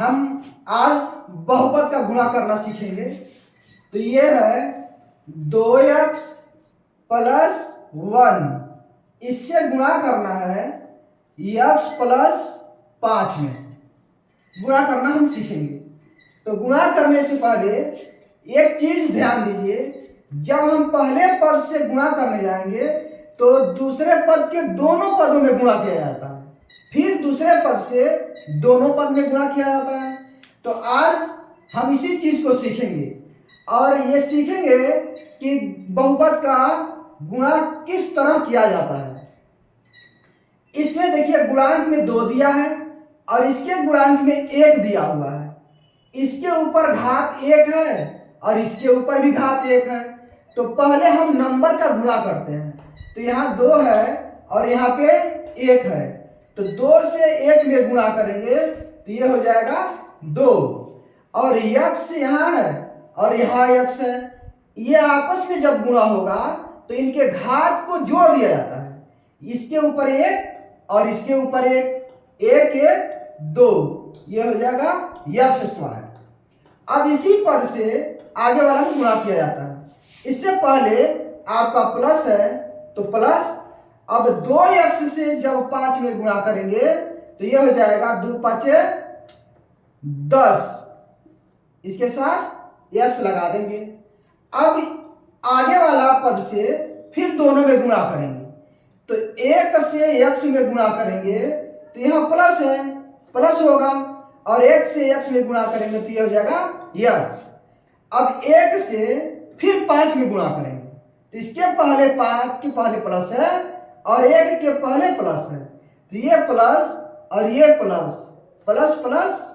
हम आज बहुपद का गुणा करना सीखेंगे। तो ये है 2x प्लस 1, इससे गुणा करना है x प्लस 5 में गुणा करना हम सीखेंगे। तो गुणा करने से पहले एक चीज ध्यान दीजिए, जब हम पहले पद से गुणा करने जाएंगे तो दूसरे पद के दोनों पदों में गुणा किया जाता है, फिर दूसरे पद से दोनों पद में गुणा किया जाता है। तो आज हम इसी चीज को सीखेंगे और ये सीखेंगे कि बहुपद का गुणा किस तरह किया जाता है। इसमें देखिए गुणांक में 2 दिया है और इसके गुणांक में 1 दिया हुआ है। इसके ऊपर घात 1 है और इसके ऊपर भी घात 1 है। तो पहले हम नंबर का गुणा करते हैं। तो यहाँ 2 है और यहाँ पे 1 है, तो 2 से 1 में गुणा करेंगे तो ये हो जाएगा 2। और x यहाँ है और यहाँ x है, ये आपस में जब गुणा होगा तो इनके घात को जोड़ दिया जाता है। इसके ऊपर 1 और इसके ऊपर 1, 1 1 2, ये हो जाएगा x स्क्वायर। अब इसी पद से आगे वाला में गुणा किया जाता है। इससे पहले आपका प्लस है तो प्लस, अब 2x से जब 5 में गुणा करेंगे तो ये हो जाएगा 2 5 10, इसके साथ x लगा देंगे। अब आगे वाला पद से फिर दोनों में गुणा करेंगे, तो 1 से x में गुणा करेंगे तो यहाँ प्लस है, प्लस होगा, और 1 से x में गुणा करेंगे तो ये हो जाएगा x। अब 1 से फिर 5 में गुणा करेंगे तो इसके पहले 5 के पहले प्लस है और 1 के पहले प्लस है, तो ये प्लस और ये प्लस, प्लस प्लस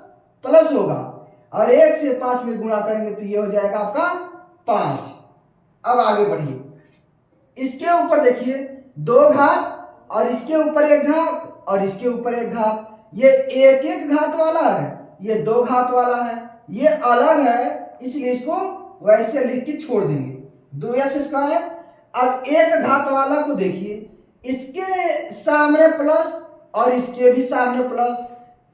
प्लस होगा, और 1 से 5 में गुणा करेंगे तो ये हो जाएगा आपका 5। अब आगे बढ़िए, इसके ऊपर देखिए 2 घात और इसके ऊपर 1 घात और इसके ऊपर 1 घात, ये 1 1 घात वाला है, ये 2 घात वाला है, ये अलग है, इसलिए इसको वैसे लिख के छोड़ देंगे 2x स्क्वायर। अब 1 घात वाला को देखिए, इसके सामने प्लस और इसके भी सामने प्लस,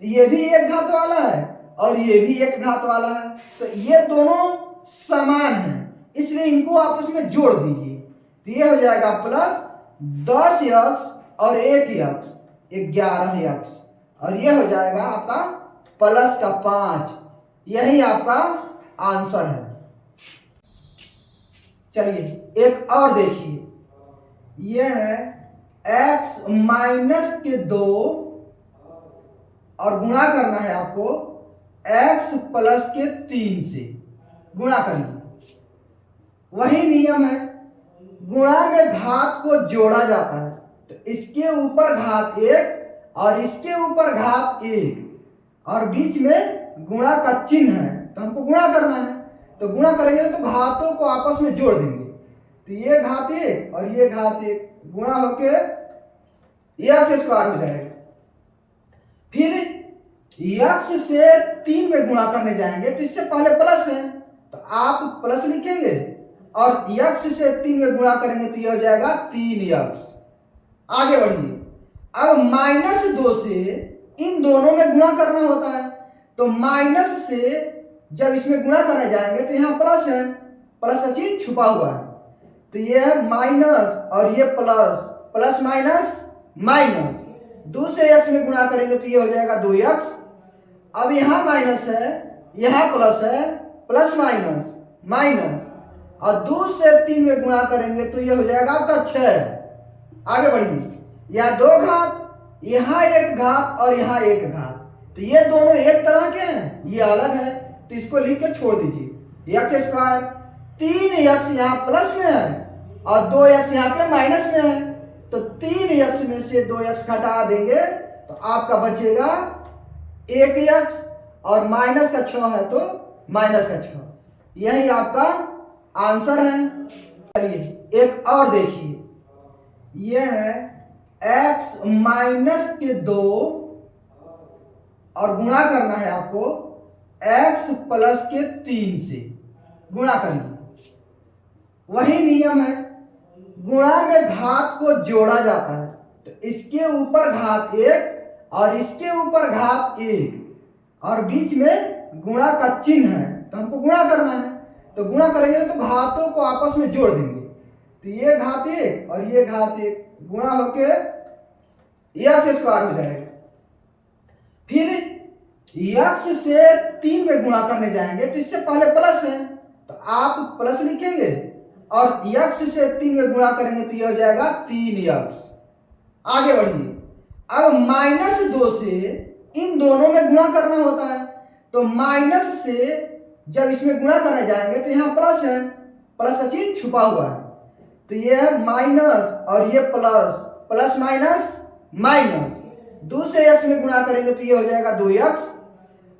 ये भी 1 घात वाला है और ये भी 1 घात वाला है, तो ये दोनों समान हैं, इसलिए इनको आपस में जोड़ दीजिए तो ये हो जाएगा प्लस 10x और 1x 11x, और ये हो जाएगा आपका प्लस का 5। यही आपका आंसर है। चलिए एक और देखिए, यह है x माइनस के 2 और गुणा करना है आपको x प्लस के 3 से गुणा करिए। वही नियम है, गुणा में घात को जोड़ा जाता है, तो इसके ऊपर घात 1 और इसके ऊपर घात 1 और बीच में गुणा का चिन्ह है, तो हमको गुणा करना है। तो गुणा करेंगे तो घातों को आपस में जोड़ देंगे, तो ये घात 1 और ये घात 1 गुणा होके x स्क्वायर हो जाएगा। फिर x से 3 में गुणा करने जाएंगे तो इससे पहले प्लस है तो आप प्लस लिखेंगे, और x से 3 में गुणा करेंगे तो यह हो जाएगा 3x। आगे बढ़िए, अब -2 से इन दोनों में गुणा करना होता है, तो माइनस से जब इसमें गुणा करने जाएंगे तो यहाँ प्लस है, प्लस का चिन्ह छुपा हुआ है, तो ये है माइनस और ये प्लस, प्लस माइनस माइनस, 2 से x में गुणा करेंगे तो ये हो जाएगा 2x। अब यहाँ माइनस है, यहाँ प्लस है, प्लस माइनस माइनस, और 2 से 3 में गुणा करेंगे तो ये हो जाएगा आपका 6। आगे बढ़िए, यहाँ 2 घात, यहाँ 1 घात और यहाँ 1 घात, तो ये दोनों एक तरह के हैं, ये अलग है, तो इसको लिख के छोड़ दीजिए x स्क्वायर। 3x यहाँ प्लस में है और 2x यहाँ पे माइनस में है, तो 3x में से 2x घटा देंगे तो आपका बचेगा 1x, और माइनस का 6 है तो माइनस का 6। यही आपका आंसर है। चलिए एक और देखिए, यह है x माइनस के 2 और गुणा करना है आपको x प्लस के 3 से गुणा करिए। वही नियम है, गुणा में घात को जोड़ा जाता है, तो इसके ऊपर घात 1 और इसके ऊपर घात 1 और बीच में गुणा का चिन्ह है, तो हमको गुणा करना है। तो गुणा करेंगे तो घातों को आपस में जोड़ देंगे, तो ये घात 1 और ये घात 1 गुणा होके x स्क्वायर हो जाएगा। फिर x से 3 में गुणा करने जाएंगे तो इससे पहले प्लस है, तो आप प्लस लिखेंगे और x से 3 में गुणा करेंगे तो यह हो जाएगा 3x। आगे बढ़िए, अब -2 से इन दोनों में गुणा करना होता है, तो माइनस से जब इसमें गुणा करने जाएंगे तो यहाँ प्लस है, प्लस का चिन्ह छुपा हुआ है, तो ये है माइनस और ये प्लस, प्लस माइनस माइनस, 2 से x में गुणा करेंगे तो ये हो जाएगा 2x।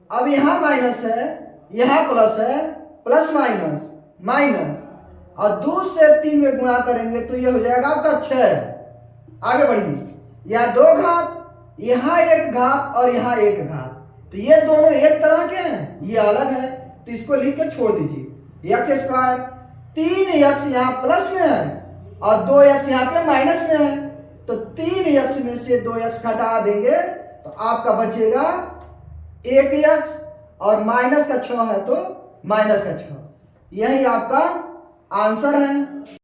अब यहाँ माइनस है, यहाँ प्लस है, प्लस माइनस माइनस, और 2 से 3 में गुणा करेंगे तो ये हो जाएगा आपका 6। आगे बढ़िए, यहाँ 2 घात, यहाँ 1 घात और यहाँ 1 घात, तो ये दोनों एक तरह के हैं, ये अलग है, तो इसको लिख के छोड़ दीजिए। x स्क्वायर 3x यहाँ प्लस में है और 2x यहाँ पे माइनस में है, तो 3x में से 2x घटा देंगे तो आपका बचेगा 1x, और माइनस का 6 है तो माइनस का 6। यही आपका आंसर है।